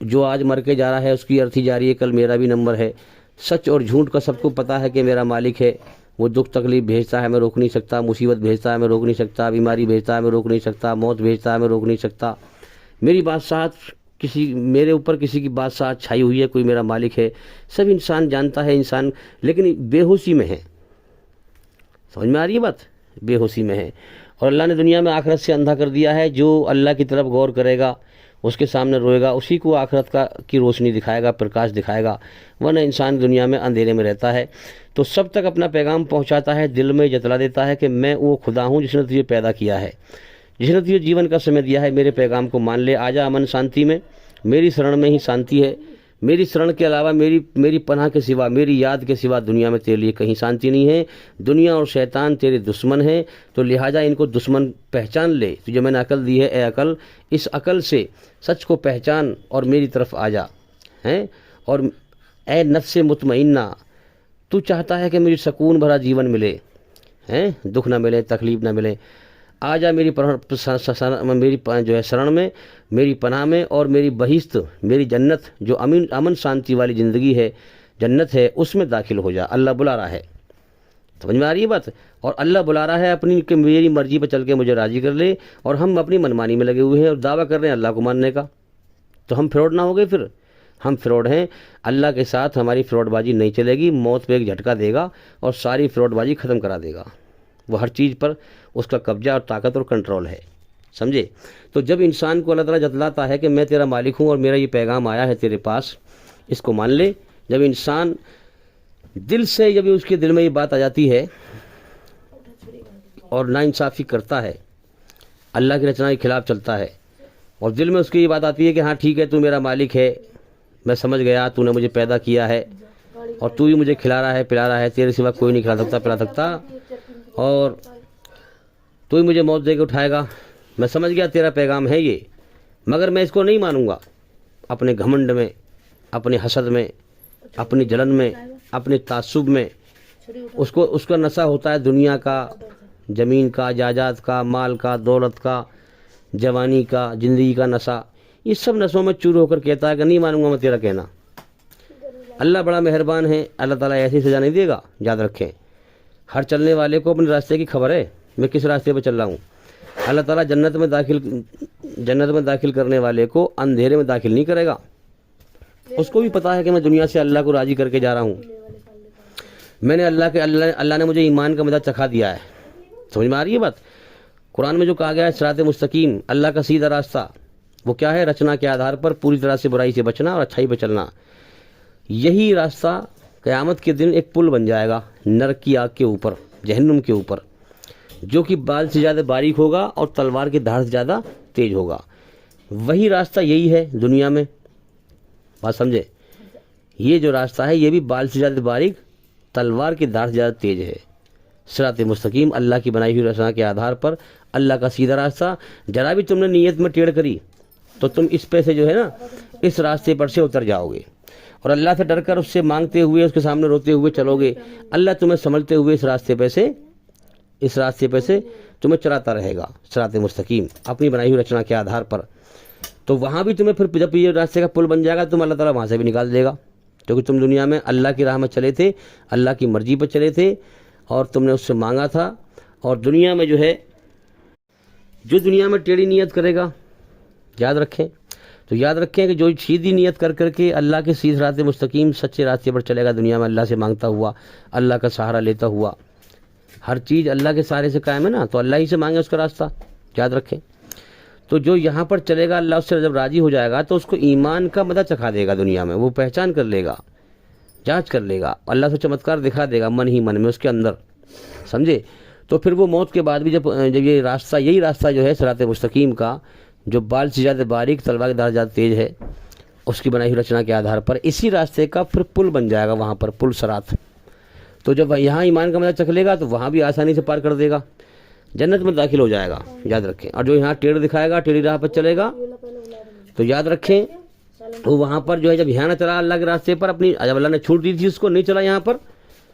جو آج مر کے جا رہا ہے اس کی ارتھی جاری ہے, کل میرا بھی نمبر ہے. سچ اور جھوٹ کا سب کو پتہ ہے کہ میرا مالک ہے, وہ دکھ تکلیف بھیجتا ہے میں روک نہیں سکتا, مصیبت بھیجتا ہے میں روک نہیں سکتا, بیماری بھیجتا ہے میں روک نہیں سکتا, موت بھیجتا ہے میں روک نہیں سکتا. میری بادشاہت میرے اوپر کسی کی بادشاہت چھائی ہوئی ہے, کوئی میرا مالک ہے. سب انسان جانتا ہے, انسان لیکن بے ہوشی میں ہے. سمجھ میں آ رہی ہے بات؟ بے ہوشی میں ہے. اور اللہ نے دنیا میں آخرت سے اندھا کر دیا ہے. جو اللہ کی طرف غور کرے گا, اس کے سامنے روئے گا, اسی کو آخرت کی روشنی دکھائے گا, پرکاش دکھائے گا. ورنہ انسان دنیا میں اندھیرے میں رہتا ہے. تو سب تک اپنا پیغام پہنچاتا ہے, دل میں جتلا دیتا ہے کہ میں وہ خدا ہوں جس نے تجھے پیدا کیا ہے, جس نے تجھے جیون کا سمے دیا ہے. میرے پیغام کو مان لے, آجا امن شانتی میں, میری شرن میں ہی شانتی ہے. میری شرن کے علاوہ, میری پناہ کے سوا, میری یاد کے سوا دنیا میں تیرے لیے کہیں شانتی نہیں ہے. دنیا اور شیطان تیرے دشمن ہیں, تو لہٰذا ان کو دشمن پہچان لے. تجھے میں نے عقل دی ہے, اے عقل, اس عقل سے سچ کو پہچان اور میری طرف آ جا. اور اے نفس مطمئنہ, تو چاہتا ہے کہ مجھے سکون بھرا جیون ملے, دکھ نہ ملے, تکلیف نہ ملے. آ جا میری جو ہے شرن میں, میری پناہ میں, اور میری بہشت, میری جنت جو امن شانتی والی زندگی ہے, جنت ہے, اس میں داخل ہو جا. اللہ بلا رہا ہے. سمجھ میں آ رہی ہے بات؟ اور اللہ بلا رہا ہے اپنی کہ میری مرضی پہ چل کے مجھے راضی کر لے, اور ہم اپنی منمانی میں لگے ہوئے ہیں اور دعویٰ کر رہے ہیں اللہ کو ماننے کا. تو ہم فراڈ نہ ہو گئے؟ پھر ہم فراڈ ہیں. اللہ کے ساتھ ہماری فراڈ بازی نہیں چلے گی. موت پہ ایک جھٹکا دے گا اور ساری فراڈ بازی ختم کرا دے گا. وہ ہر چیز پر اس کا قبضہ اور طاقت اور کنٹرول ہے, سمجھے. تو جب انسان کو اللہ تعالیٰ جتلاتا ہے کہ میں تیرا مالک ہوں اور میرا یہ پیغام آیا ہے تیرے پاس, اس کو مان لے. جب انسان دل سے, جب اس کے دل میں یہ بات آ جاتی ہے اور ناانصافی کرتا ہے, اللہ کی رچنا کے خلاف چلتا ہے, اور دل میں اس کی یہ بات آتی ہے کہ ہاں ٹھیک ہے, تو میرا مالک ہے, میں سمجھ گیا, تو نے مجھے پیدا کیا ہے, اور تو ہی مجھے کھلا رہا ہے, پلا رہا ہے, تیرے سوا کوئی نہیں کھلا سکتا, پلا سکتا, اور تو ہی مجھے موت دے کے اٹھائے گا. میں سمجھ گیا تیرا پیغام ہے یہ, مگر میں اس کو نہیں مانوں گا. اپنے گھمنڈ میں, اپنے حسد میں, اپنی جلن میں, اپنے تعصب میں, اس کا نشہ ہوتا ہے دنیا کا, زمین کا, جائیداد کا, مال کا, دولت کا, جوانی کا, زندگی کا نشہ. یہ سب نشوں میں چور ہو کر کہتا ہے کہ نہیں مانوں گا میں تیرا کہنا. اللہ بڑا مہربان ہے, اللہ تعالیٰ ایسی سزا نہیں دے گا, یاد رکھیں. ہر چلنے والے کو اپنے راستے کی خبر ہے, میں کس راستے پہ چل رہا ہوں. اللہ تعالیٰ جنت میں داخل کرنے والے کو اندھیرے میں داخل نہیں کرے گا. اس کو بھی پتا ہے کہ میں دنیا سے اللہ کو راضی کر کے جا رہا ہوں. میں نے اللہ نے مجھے ایمان کا مزہ چکھا دیا ہے. سمجھ میں آ رہی ہے بات؟ قرآن میں جو کہا گیا ہے صراط مستقیم, اللہ کا سیدھا راستہ, وہ کیا ہے؟ رچنا کے آدھار پر پوری طرح سے برائی سے بچنا اور اچھائی پہ چلنا. یہی راستہ قیامت کے دن ایک پل بن جائے گا نرک کی آگ کے اوپر, جہنم کے اوپر, جو کہ بال سے زیادہ باریک ہوگا اور تلوار کی دھار سے زیادہ تیز ہوگا. وہی راستہ یہی ہے دنیا میں, بات سمجھے. یہ جو راستہ ہے یہ بھی بال سے زیادہ باریک, تلوار کی دھار سے زیادہ تیز ہے. صراط مستقیم, اللہ کی بنائی ہوئی رچنا کے آدھار پر اللہ کا سیدھا راستہ. ذرا بھی تم نے نیت میں ٹیڑھ کری تو تم اس پہ سے جو ہے نا, اس راستے پر سے اتر جاؤ گے, اور اللہ سے ڈر کر اس سے مانگتے ہوئے, اس کے سامنے روتے ہوئے چلو گے. اللہ تمہیں سمجھتے ہوئے اس راستے پہ سے تمہیں چلاتا رہے گا, صراط مستقیم, اپنی بنائی ہوئی رچنا کے آدھار پر. تو وہاں بھی تمہیں پھر جب یہ راستے کا پل بن جائے گا, تم اللہ تعالیٰ وہاں سے بھی نکال دے گا, کیونکہ تم دنیا میں اللہ کی راہ میں چلے تھے, اللہ کی مرضی پہ چلے تھے, اور تم نے اس سے مانگا تھا، اور دنیا میں جو ہے، جو دنیا میں ٹیڑھی نیت کرے گا، یاد رکھیں، تو یاد رکھیں کہ جو سیدھی نیت کر کر کے اللہ کے سیدھ راستے مستقیم سچے راستے پر چلے گا، دنیا میں اللہ سے مانگتا ہوا، اللہ کا سہارا لیتا ہوا، ہر چیز اللہ کے سہارے سے قائم ہے نا، تو اللہ ہی سے مانگے اس کا راستہ، یاد رکھیں۔ تو جو یہاں پر چلے گا، اللہ اس سے جب راضی ہو جائے گا تو اس کو ایمان کا مزہ چکھا دے گا، دنیا میں وہ پہچان کر لے گا، جانچ کر لے گا، اللہ سے چمتکار دکھا دے گا من ہی من میں اس کے اندر، سمجھے؟ تو پھر وہ موت کے بعد بھی جب یہ راستہ، یہی راستہ جو ہے صراط مستقیم کا، جو بال سے زیادہ باریک تلوار کی دھار زیادہ تیز ہے، اس کی بنائی ہوئی رچنا کے آدھار پر اسی راستے کا پھر پل بن جائے گا، وہاں پر پل صراط۔ تو جب یہاں ایمان کا مزہ چکھ لے گا تو وہاں بھی آسانی سے پار کر دے گا، جنت میں داخل ہو جائے گا، یاد رکھیں۔ اور جو یہاں ٹیڑھ دکھائے گا، ٹیڑھی راہ پر چلے گا، تو یاد رکھیں وہ وہاں پر جو ہے جب یہاں نہ چلا اللہ کے راستے پر، اپنی جب اللہ نے چھوٹ دی تھی اس کو، نہیں چلا یہاں پر،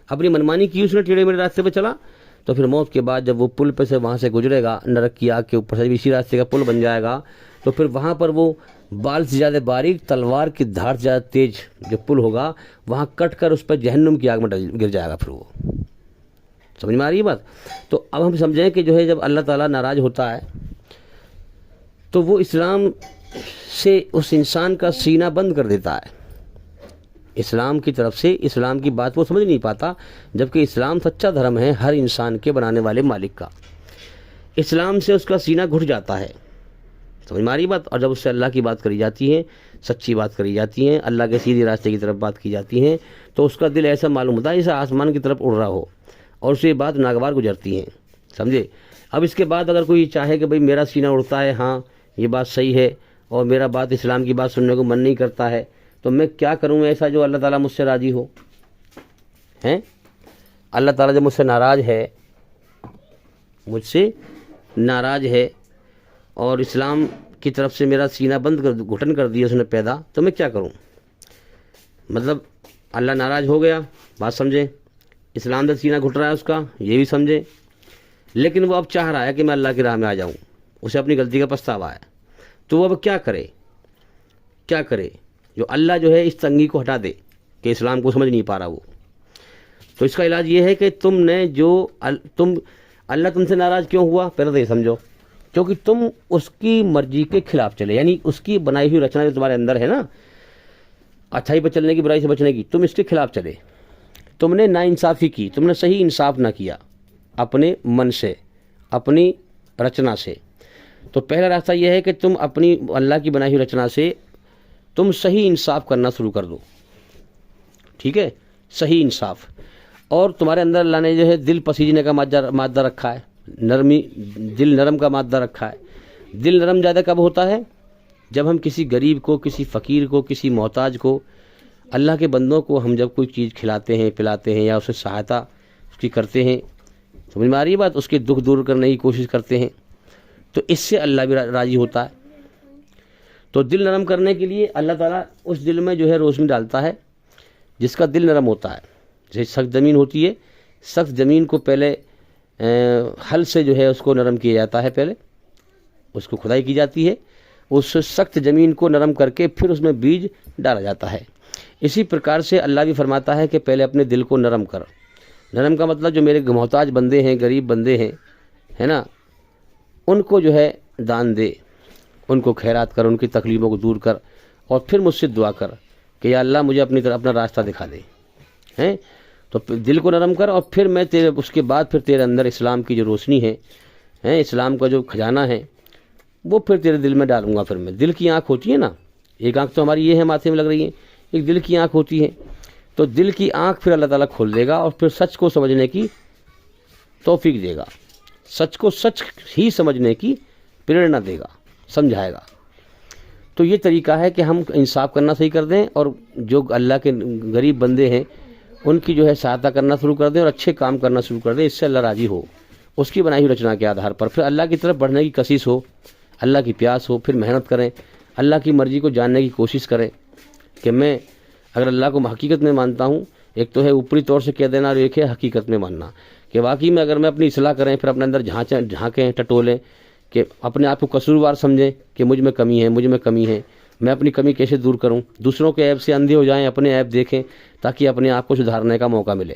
اپنی منمانی کی اس نے، ٹیڑھے میرے راستے پہ چلا، تو پھر موت کے بعد جب وہ پل پہ سے وہاں سے گزرے گا، نرک کی آگ کے اوپر سے اسی راستے کا پل بن جائے گا، تو پھر وہاں پر وہ بال سے زیادہ باریک تلوار کی دھار سے زیادہ تیز جو پل ہوگا، وہاں کٹ کر اس پہ جہنم کی آگ میں گر جائے گا، پھر وہ، سمجھ میں آ رہی ہے بات؟ تو اب ہم سمجھیں کہ جو ہے جب اللہ تعالیٰ ناراض ہوتا ہے تو وہ اسلام سے اس انسان کا سینہ بند کر دیتا ہے، اسلام کی طرف سے اسلام کی بات وہ سمجھ نہیں پاتا، جبکہ اسلام سچا دھرم ہے ہر انسان کے بنانے والے مالک کا، اسلام سے اس کا سینہ گھٹ جاتا ہے، سمجھ میں آ رہی بات؟ اور جب اس سے اللہ کی بات کری جاتی ہے، سچی بات کری جاتی ہے، اللہ کے سیدھے راستے کی طرف بات کی جاتی ہے، تو اس کا دل ایسا معلوم ہوتا ہے جیسے آسمان کی طرف اڑ رہا ہو، اور اسے یہ بات ناگوار گزرتی ہیں، سمجھے؟ اب اس کے بعد اگر کوئی چاہے کہ بھئی میرا سینہ اڑتا ہے، ہاں یہ بات صحیح ہے، اور میرا بات اسلام کی بات سننے کو من نہیں کرتا ہے، تو میں کیا کروں ایسا جو اللہ تعالیٰ مجھ سے راضی ہو؟ ہیں اللہ تعالیٰ جب مجھ سے ناراض ہے، مجھ سے ناراض ہے، اور اسلام کی طرف سے میرا سینہ بند کر گھٹن کر دیا اس نے پیدا، تو میں کیا کروں؟ مطلب اللہ ناراض ہو گیا، بات سمجھیں، اسلام کا سینہ گھٹ رہا ہے اس کا، یہ بھی سمجھے، لیکن وہ اب چاہ رہا ہے کہ میں اللہ کی راہ میں آ جاؤں، اسے اپنی غلطی کا پچھتاوا ہے، تو وہ اب کیا کرے؟ کیا کرے؟ جو اللہ جو ہے اس تنگی کو ہٹا دے کہ اسلام کو سمجھ نہیں پا رہا وہ، تو اس کا علاج یہ ہے کہ تم نے جو اللہ تم سے ناراض کیوں ہوا، پہلے تو یہ سمجھو، کیونکہ تم اس کی مرضی کے خلاف چلے، یعنی اس کی بنائی ہوئی رچنا جو تمہارے اندر ہے نا، اچھائی پہ چلنے کی، برائی سے بچنے کی، تم اس کے خلاف چلے، تم نے ناانصافی کی، تم نے صحیح انصاف نہ کیا اپنے من سے، اپنی رچنا سے، تو پہلا راستہ یہ ہے کہ تم اپنی اللہ کی بنائی ہوئی رچنا سے تم صحیح انصاف کرنا شروع کر دو، ٹھیک ہے، صحیح انصاف، اور تمہارے اندر اللہ نے جو ہے دل پسیجنے کا مادہ رکھا ہے، نرمی، دل نرم کا مادہ رکھا ہے، دل نرم زیادہ کب ہوتا ہے؟ جب ہم کسی غریب کو، کسی فقیر کو، کسی محتاج کو، اللہ کے بندوں کو ہم جب کوئی چیز کھلاتے ہیں، پلاتے ہیں، یا اسے سہایتا اس کی کرتے ہیں، سمجھ میں آ رہی ہے بات؟ اس کے دکھ دور کرنے کی کوشش کرتے ہیں، تو اس سے اللہ بھی راضی ہوتا ہے۔ تو دل نرم کرنے کے لیے اللہ تعالیٰ اس دل میں جو ہے روشنی ڈالتا ہے، جس کا دل نرم ہوتا ہے، جیسے سخت زمین ہوتی ہے، سخت زمین کو پہلے ہل سے جو ہے اس کو نرم کیا جاتا ہے، پہلے اس کو کھدائی کی جاتی ہے، اس سخت زمین کو نرم کر کے پھر اس میں بیج ڈالا جاتا ہے۔ اسی پرکار سے اللہ بھی فرماتا ہے کہ پہلے اپنے دل کو نرم کر، نرم کا مطلب جو میرے محتاج بندے ہیں، غریب بندے ہیں، ہے نا، ان کو جو ہے دان دے، ان کو خیرات کر، ان کی تکلیفوں کو دور کر، اور پھر مجھ سے دعا کر کہ یا اللہ مجھے اپنی طرف اپنا راستہ دکھا دے، ہیں؟ تو دل کو نرم کر، اور پھر میں اس کے بعد پھر تیرے اندر اسلام کی جو روشنی ہے، اسلام کا جو خزانہ ہے، وہ پھر تیرے دل میں ڈالوں گا۔ پھر میں، دل کی آنکھ ہوتی ہے نا، ایک آنکھ تو ہماری یہ ہے ماتھے میں لگ رہی ہے، ایک دل کی آنکھ ہوتی ہے، تو دل کی آنکھ پھر اللہ تعالیٰ کھول دے گا، اور پھر سچ کو سمجھنے کی توفیق دے گا، سچ کو سچ ہی سمجھنے کی پریرنا دے گا، سمجھائے گا۔ تو یہ طریقہ ہے کہ ہم انصاف کرنا صحیح کر دیں، اور جو اللہ کے غریب بندے ہیں ان کی جو ہے سہایتا کرنا شروع کر دیں، اور اچھے کام کرنا شروع کر دیں، اس سے اللہ راضی ہو، اس کی بنائی ہوئی رچنا کے آدھار پر پھر اللہ کی طرف بڑھنے کی کشش ہو، اللہ کی پیاس ہو، پھر محنت کریں، اللہ کی مرضی کو جاننے کی کوشش کریں کہ میں اگر اللہ کو حقیقت میں مانتا ہوں، ایک تو ہے اوپری طور سے کہہ دینا، اور ایک ہے حقیقت میں ماننا، کہ واقعی میں اگر میں اپنی اصلاح کریں، پھر اپنے اندر جھانکیں، ٹٹولیں، کہ اپنے آپ کو قصوروار سمجھیں کہ مجھ میں کمی ہے، مجھ میں کمی ہے، میں اپنی کمی کیسے دور کروں، دوسروں کے عیب سے اندھے ہو جائیں، اپنے عیب دیکھیں تاکہ اپنے آپ کو سدھارنے کا موقع ملے۔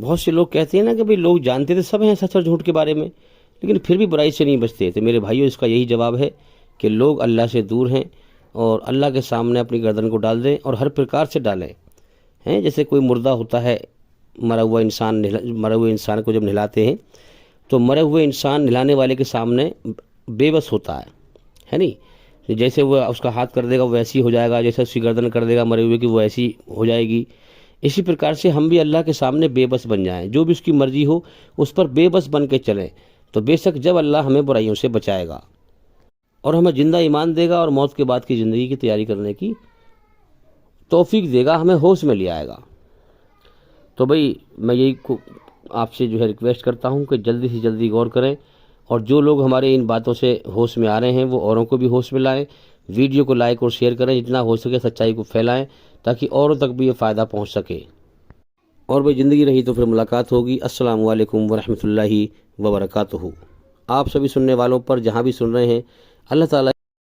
بہت سے لوگ کہتے ہیں نا کہ بھئی لوگ جانتے تو سب ہیں سچ اور جھوٹ کے بارے میں، لیکن پھر بھی برائی سے نہیں بچتے. تو میرے بھائیوں، اس کا یہی جواب ہے کہ لوگ اللہ سے دور ہیں اور اللہ کے سامنے اپنی گردن کو ڈال دیں، اور ہر پرکار سے ڈالیں. جیسے کوئی مردہ ہوتا ہے، مرا ہوا انسان کو جب نہلاتے ہیں تو مرے ہوئے انسان نہلانے والے کے سامنے بے بس ہوتا ہے نہیں. جیسے وہ اس کا ہاتھ کر دے گا وہ ایسی ہو جائے گا، جیسے اس کی گردن کر دے گا مرے ہوئے کی وہ ایسی ہو جائے گی. اسی پرکار سے ہم بھی اللہ کے سامنے بے بس بن جائیں، جو بھی اس کی مرضی ہو اس پر بے بس بن کے چلیں. تو بے شک جب اللہ ہمیں برائیوں سے بچائے گا اور ہمیں زندہ ایمان دے گا اور موت کے بعد کی زندگی کی تیاری کرنے کی توفیق دے گا، ہمیں ہوش میں لے آئے گا. تو بھئی میں یہی آپ سے جو ہے ریکویسٹ کرتا ہوں کہ جلدی سے جلدی غور کریں، اور جو لوگ ہمارے ان باتوں سے ہوش میں آ رہے ہیں وہ اوروں کو بھی ہوش میں لائیں. ویڈیو کو لائک اور شیئر کریں، جتنا ہو سکے سچائی کو پھیلائیں تاکہ اوروں تک بھی یہ فائدہ پہنچ سکے. اور بھئی زندگی رہی تو پھر ملاقات ہوگی. السلام علیکم ورحمۃ اللہ وبرکاتہ. آپ سبھی سننے والوں پر جہاں بھی سن رہے ہیں، اللہ تعالیٰ